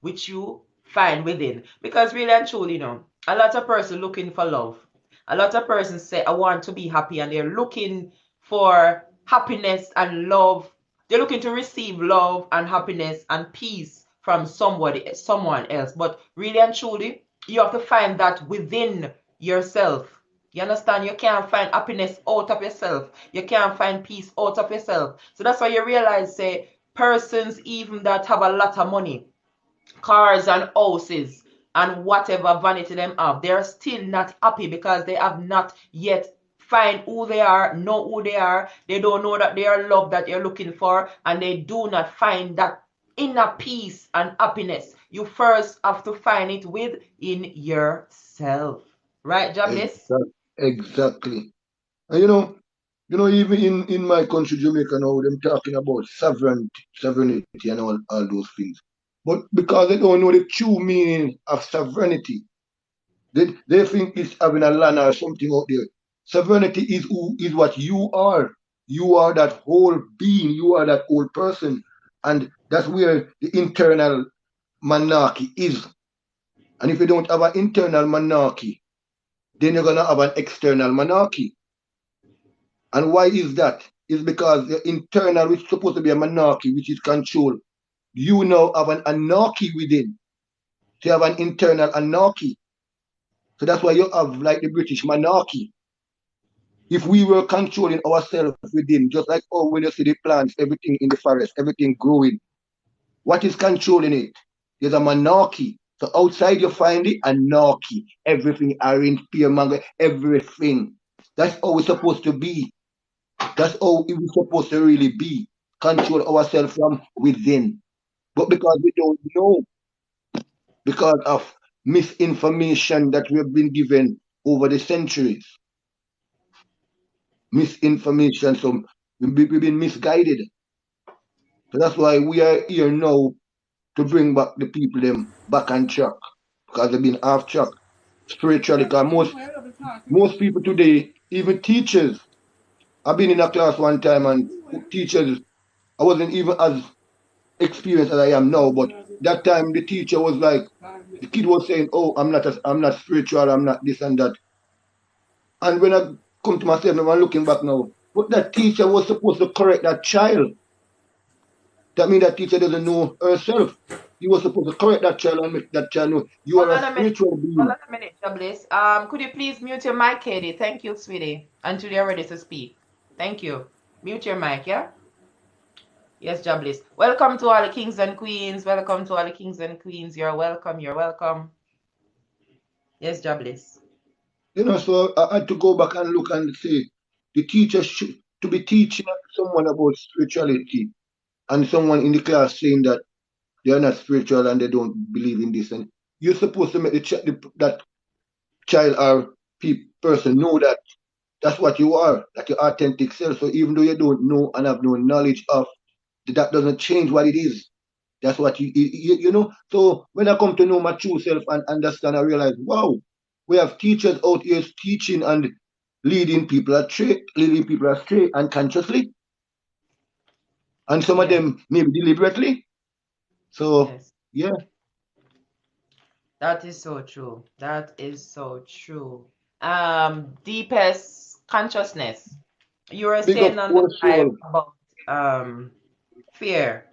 which you find within. Because really and truly, a lot of person looking for love. A lot of persons say, I want to be happy, and they're looking for happiness and love. They're looking to receive love and happiness and peace from someone else. But really and truly, you have to find that within yourself. You understand? You can't find happiness out of yourself. You can't find peace out of yourself. So that's why you realize, say, persons even that have a lot of money, cars and houses and whatever vanity them have, they're still not happy because they have not yet find who they are, know who they are. They don't know that they are love that you're looking for, and they do not find that inner peace and happiness. You first have to find it within yourself. Right, Jobless? Exactly. And even in my country, Jamaica, now, them talking about sovereignty and all those things. But because they don't know the true meaning of sovereignty, they think it's having a land or something out there. Sovereignty is what you are. You are that whole being. You are that whole person. And that's where the internal monarchy is. And if you don't have an internal monarchy, then you're gonna have an external monarchy. And why is that? It's because the internal, which is supposed to be a monarchy, which is control, you now have an anarchy within. So you have an internal anarchy. So that's why you have like the British monarchy. If we were controlling ourselves within, just like when you see the plants, everything in the forest, everything growing, what is controlling it? There's a monarchy. So outside you find the anarchy. Everything are in fear monger, everything. That's how it's supposed to be. That's how it was supposed to really be. Control ourselves from within. But because we don't know, because of misinformation that we have been given over the centuries, misinformation, so we've been misguided. So that's why we are here now to bring back the people them back on track because they've been off track spiritually. Because most people today, even teachers, I've been in a class one time and teachers, I wasn't even as experienced as I am now, but that time the teacher was like, the kid was saying, "Oh, I'm not spiritual, I'm not this and that." And when I come to myself now, I'm looking back now, but that teacher was supposed to correct that child. That means that teacher doesn't know herself. He was supposed to correct that child and make that child know you Hold are a on a minute. spiritual Hold being. on a minute, Jobless. Could you please mute your mic, Katie? Thank you, sweetie. Until you're ready to speak. Thank you. Mute your mic, yeah? Yes, Jobless. Welcome to all the kings and queens. Welcome to all the kings and queens. You're welcome. You're welcome. Yes, Jobless. So I had to go back and look and say the teacher should to be teaching someone about spirituality and someone in the class saying that they are not spiritual and they don't believe in this. And you're supposed to make that child or person know that that's what you are, that your authentic self. So even though you don't know and have no knowledge of, that doesn't change what it is. That's what you know. So when I come to know my true self and understand, I realize, wow, we have teachers out here teaching and leading people astray unconsciously, and some of Yes, them maybe deliberately. So yes. yeah, That is so true. That is so true. Deepest consciousness. You were big up saying on the our live soul. about fear.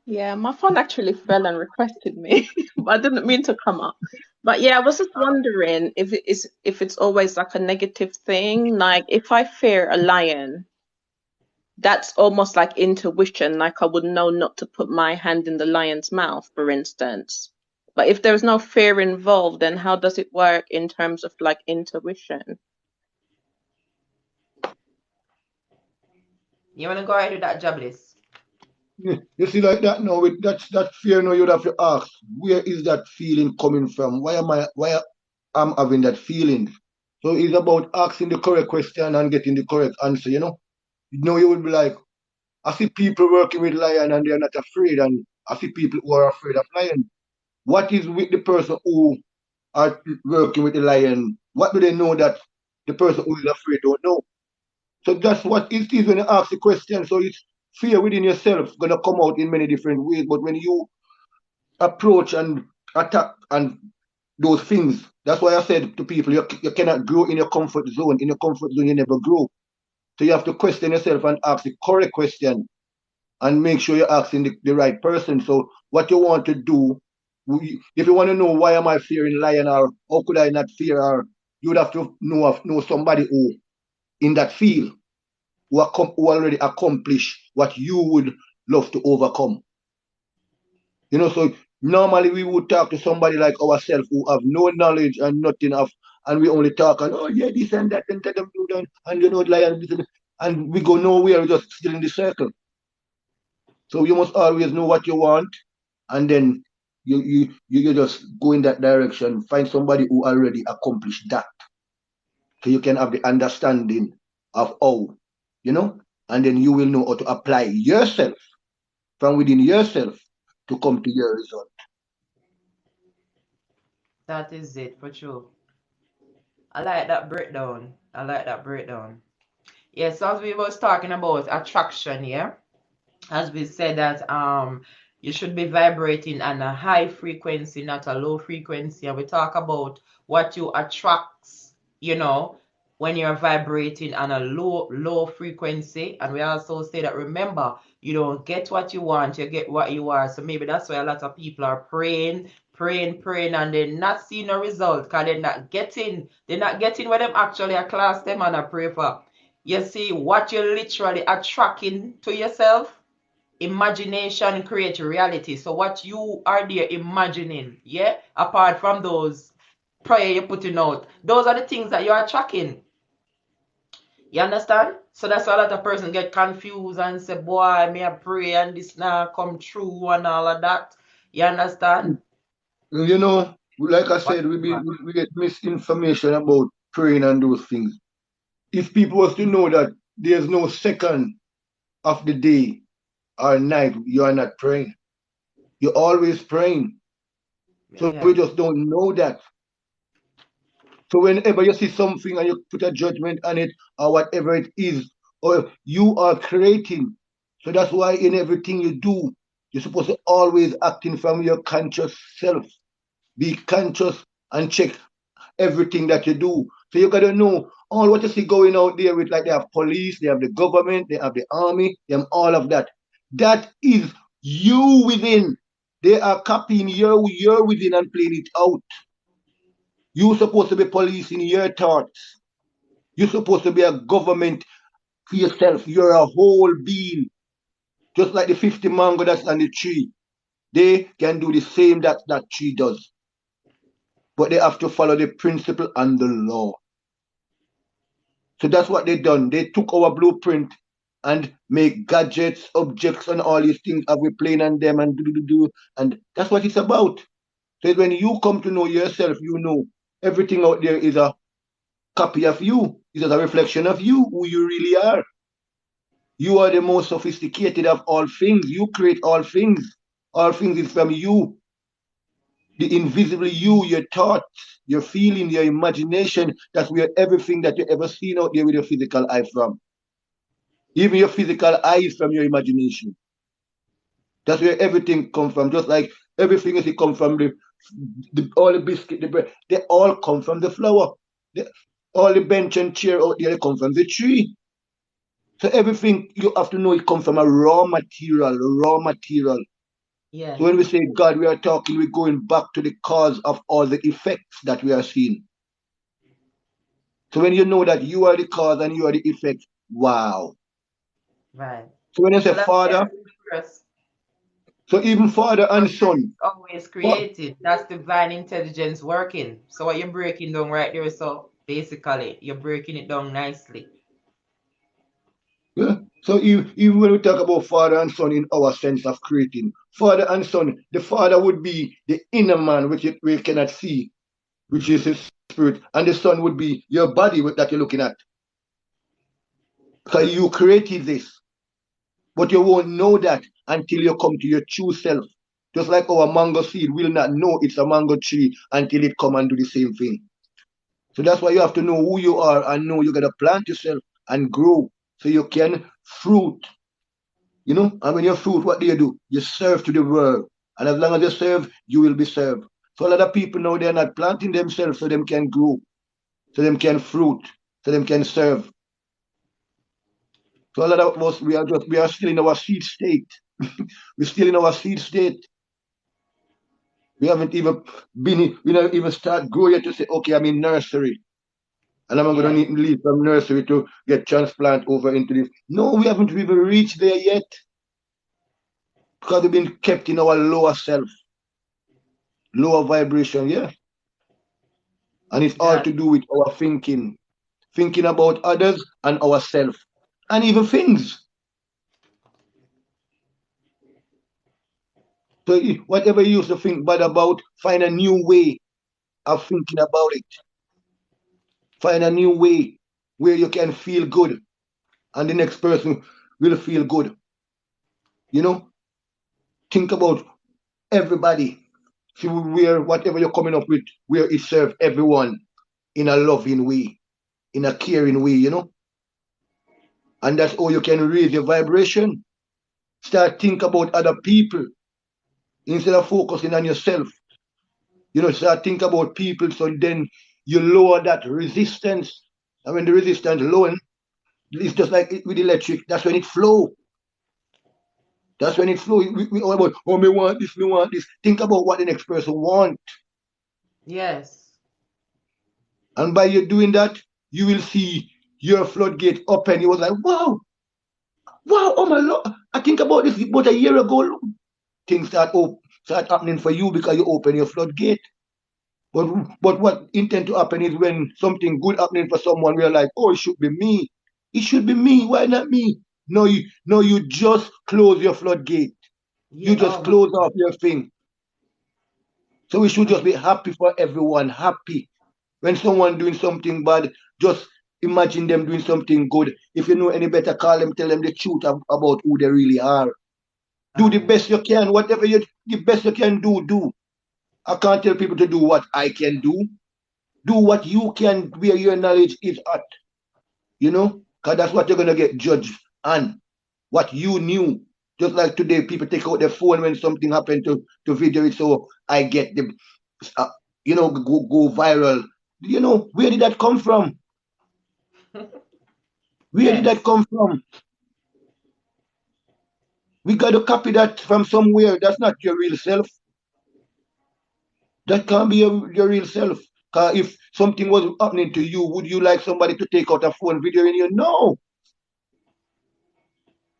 Yeah, my phone actually fell and requested me, but I didn't mean to come up. But yeah, I was just wondering if it's always like a negative thing. Like if I fear a lion, that's almost like intuition. Like I would know not to put my hand in the lion's mouth, for instance. But if there's no fear involved, then how does it work in terms of like intuition? You want to go ahead with that, Jobless? You see, like that now, with that fear now, you'd have to ask, where is that feeling coming from? Why I'm having that feeling? So it's about asking the correct question and getting the correct answer, you would be like, I see people working with lion and they're not afraid, and I see people who are afraid of lion. What is with the person who are working with the lion? What do they know that the person who is afraid don't know? So that's what it is when you ask the question. So fear within yourself is gonna come out in many different ways. But when you approach and attack and those things, that's why I said to people, you cannot grow in your comfort zone. In your comfort zone, you never grow. So you have to question yourself and ask the correct question and make sure you're asking the right person. So what you want to do, if you want to know why am I fearing lion or how could I not fear her, you would have to know somebody who in that field who already accomplished what you would love to overcome. You know, so normally we would talk to somebody like ourselves who have no knowledge and nothing of, and we only talk and oh yeah, this and that and them do that, and you know, lion, this and we go nowhere, we just still in the circle. So you must always know what you want, and then you just go in that direction. Find somebody who already accomplished that, so you can have the understanding of how, you know, and then you will know how to apply yourself from within yourself to come to your result. That is it for sure. I like that breakdown. I like that breakdown. Yes, so as we was talking about attraction, yeah. As we said that you should be vibrating on a high frequency, not a low frequency. And we talk about what you attracts, you know, when you're vibrating on a low frequency. And we also say that remember, you don't get what you want, you get what you are. So maybe that's why a lot of people are praying, and they're not seeing a result because they're not getting what them actually a class them and a pray for. You see what you're literally attracting to yourself. Imagination creates reality. So what you are there imagining, yeah, apart from those prayer you're putting out, those are the things that you're attracting. You understand? So that's why a lot of person get confused and say, boy, may I pray and this now come true and all of that. You understand? You know, like I What said, we get misinformation about praying and those things. If people was to know that there's no second of the day or night you are not praying, you're always praying. So yeah. we just don't know that. So whenever you see something and you put a judgment on it or whatever it is, or you are creating. So that's why in everything you do, you're supposed to always acting from your conscious self. Be conscious and check everything that you do. So you gotta know all what you see going out there with, like they have police, they have the government, they have the army, they have all of that. That is you within. They are copying your within and playing it out. You're supposed to be policing your thoughts. You're supposed to be a government for yourself. You're a whole being. Just like the 50 mango that's on the tree. They can do the same that tree does. But they have to follow the principle and the law. So that's what they done. They took our blueprint and make gadgets, objects, and all these things. Have we playing on them and do. And that's what it's about. So when you come to know yourself, you know everything out there is a copy of you. It's just a reflection of you, who you really are. You are the most sophisticated of all things. You create all things. All things is from you. The invisible you, your thoughts, your feeling, your imagination. That's where everything that you ever seen out there with your physical eye from. Even your physical eye is from your imagination. That's where everything comes from. Just like everything is come from all the biscuit, the bread, they all come from the flower. All the bench and chair out there, they come from the tree. So everything you have to know it comes from a raw material, raw material. Yeah. So when we say God, we are talking, we're going back to the cause of all the effects that we are seeing. So when you know that you are the cause and you are the effect, wow. Right. So when you say So that's Father, first. so even Father and Son, Always created. That's divine intelligence working. So what you're breaking down right there, so basically you're breaking it down nicely. yeah. So even when we talk about Father and Son in our sense of creating, Father and Son, the Father would be the inner man, which we cannot see, which is his spirit, and the Son would be your body that you're looking at. Because you created this, but you won't know that until you come to your true self. Just like our mango seed will not know it's a mango tree until it come and do the same thing. So that's why you have to know who you are and know you gotta plant yourself and grow so you can fruit. You know, and when you fruit, what do? You serve to the world. And as long as you serve, you will be served. So a lot of people now they're not planting themselves so them can grow, so them can fruit, so them can serve. So a lot of us we are still in our seed state. We're still in our seed state. We haven't even we don't even start growing yet to say, okay, I'm in nursery. And I'm going to Yes. need to leave from nursery to get transplant over into this. No, we haven't even reached there yet because we've been kept in our lower self, lower vibration, yeah. And it's all That. to do with our thinking about others and ourselves, and even things. So whatever you used to think bad about, find a new way of thinking about it. Find a new way where you can feel good, and the next person will feel good. You know, think about everybody. See where whatever you're coming up with, where it serves everyone in a loving way, in a caring way, you know. And that's how you can raise your vibration. Start think about other people instead of focusing on yourself. You know, start think about people so then you lower that resistance. And when the resistance low, it's just like with electric, that's when it flow. That's when it flow. We all about, oh, me want this, me want this. Think about what the next person want. Yes. And by you doing that, you will see your floodgate open. You was like, wow, wow, oh my Lord. I think about this about a year ago. Things start happening for you because you open your floodgate. But what intend to happen is when something good happening for someone, we're like, oh, it should be me. It should be me. Why not me? No, you just close your floodgate. You Yeah. Oh just my close God. off your thing. So we should just Mm. be happy for everyone. Happy. When someone doing something bad, just imagine them doing something good. If you know any better, call them, tell them the truth about who they really are. Do the Aye. best you can. Whatever the best you can do, do. I can't tell people to do what I can do. Do what you can where your knowledge is at, you know? Because that's what you're going to get judged on, what you knew. Just like today, people take out their phone when something happened to video it so I get the, uh, go viral. You know, where did that come from? Where did that Yes. come from? We got to copy that from somewhere. That's not your real self. That can't be your real self. Because if something was happening to you, would you like somebody to take out a phone video in you? No.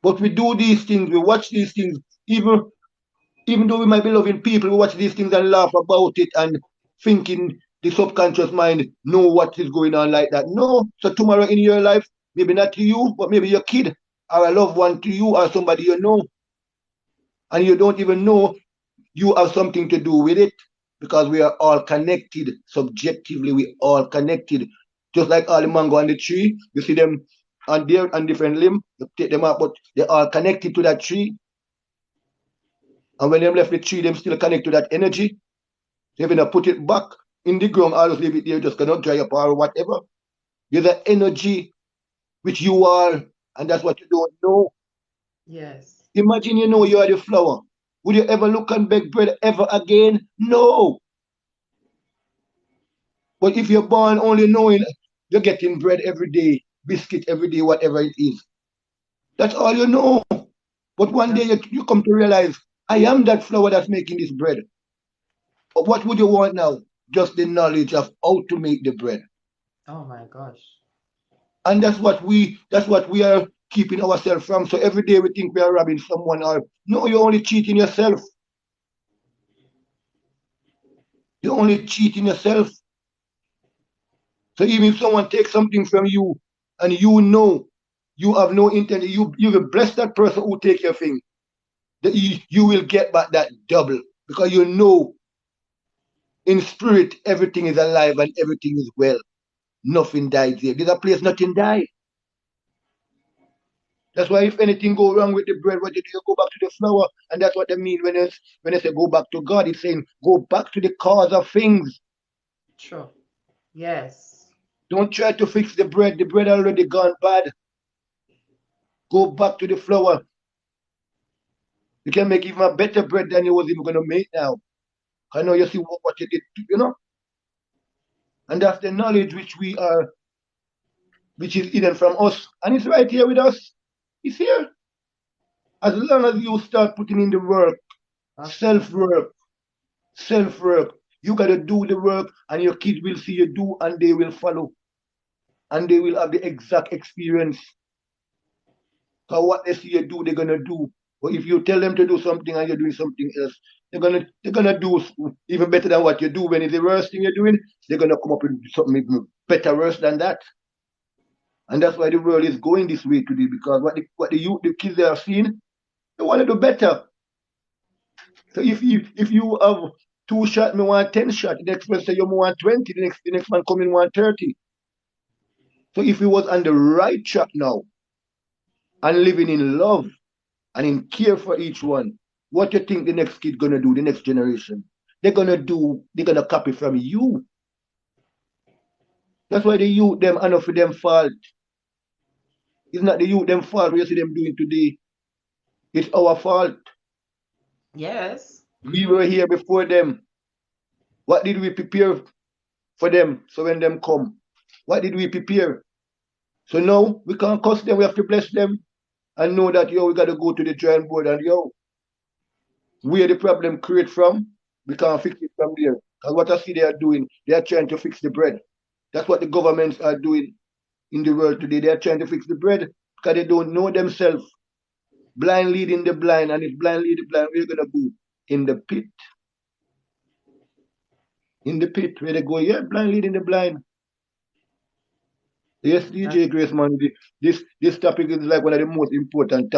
But we do these things, we watch these things, even though we might be loving people, we watch these things and laugh about it and thinking the subconscious mind know what is going on like that. No. So tomorrow in your life, maybe not to you, but maybe your kid or a loved one to you or somebody you know, and you don't even know you have something to do with it because we are all connected subjectively. We all connected, just like all the mango on the tree. You see them on there on different limb. You take them out, but they're all connected to that tree. And when them left the tree, them still connect to that energy. They're gonna put it back in the ground, or just leave it there, just gonna dry up or whatever. There's an energy which you are, and that's what you don't know. Yes. Imagine you know you are the flower. Would you ever look and beg bread ever again? No. But if you're born only knowing you're getting bread every day, biscuit every day, whatever it is, that's all you know. But one day That's. you come to realize, I am that flour that's making this bread. But what would you want now? Just the knowledge of how to make the bread. Oh my gosh. And that's what we are keeping ourselves from. So every day we think we are robbing someone or no, you're only cheating yourself. You're only cheating yourself. So even if someone takes something from you and you know you have no intent, you will bless that person who take your thing. That you will get back that double because you know in spirit everything is alive and everything is well. Nothing dies here. There's a place nothing dies. That's why if anything go wrong with the bread, what you do, you go back to the flour. And that's what they mean when they say go back to God. It's saying go back to the cause of things. True. Yes. Don't try to fix the bread. The bread already gone bad. Go back to the flour. You can make even a better bread than you was even gonna make now. I know you see what you did, and that's the knowledge which is hidden from us, and it's right here with us. It's here. As long as you start putting in the work, self work, self work, you gotta do the work, and your kids will see you do, and they will follow, and they will have the exact experience. So what they see you do, they're gonna do. But if you tell them to do something and you're doing something else, they're gonna do even better than what you do. When it's the worst thing you're doing, they're gonna come up with something even better, worse than that. And that's why the world is going this way today, because what the youth, the kids they are seeing, they want to do better. So if you have 2 shots, me want 10 shots. The next person say you want 20. The next man come in want 30. So if we was on the right track now and living in love and in care for each one, what you think the next kid gonna do? The next generation, they're gonna copy from you. That's why the youth them enough for them fault. It's not the youth them fault. We see them doing today. It's our fault. Yes. We were here before them. What did we prepare for them? So when them come, what did we prepare? So now we can't curse them. We have to bless them and know that we gotta go to the drawing board and where the problem create from, we can't fix it from there. Because what I see they are doing, they are trying to fix the bread. That's what the governments are doing in the world today. They are trying to fix the bread because they don't know themselves. Blind leading the blind, and if blind lead the blind, we're gonna go in the pit. In the pit where they go, yeah, blind leading the blind. Yes, DJ Grace, man. This topic is like one of the most important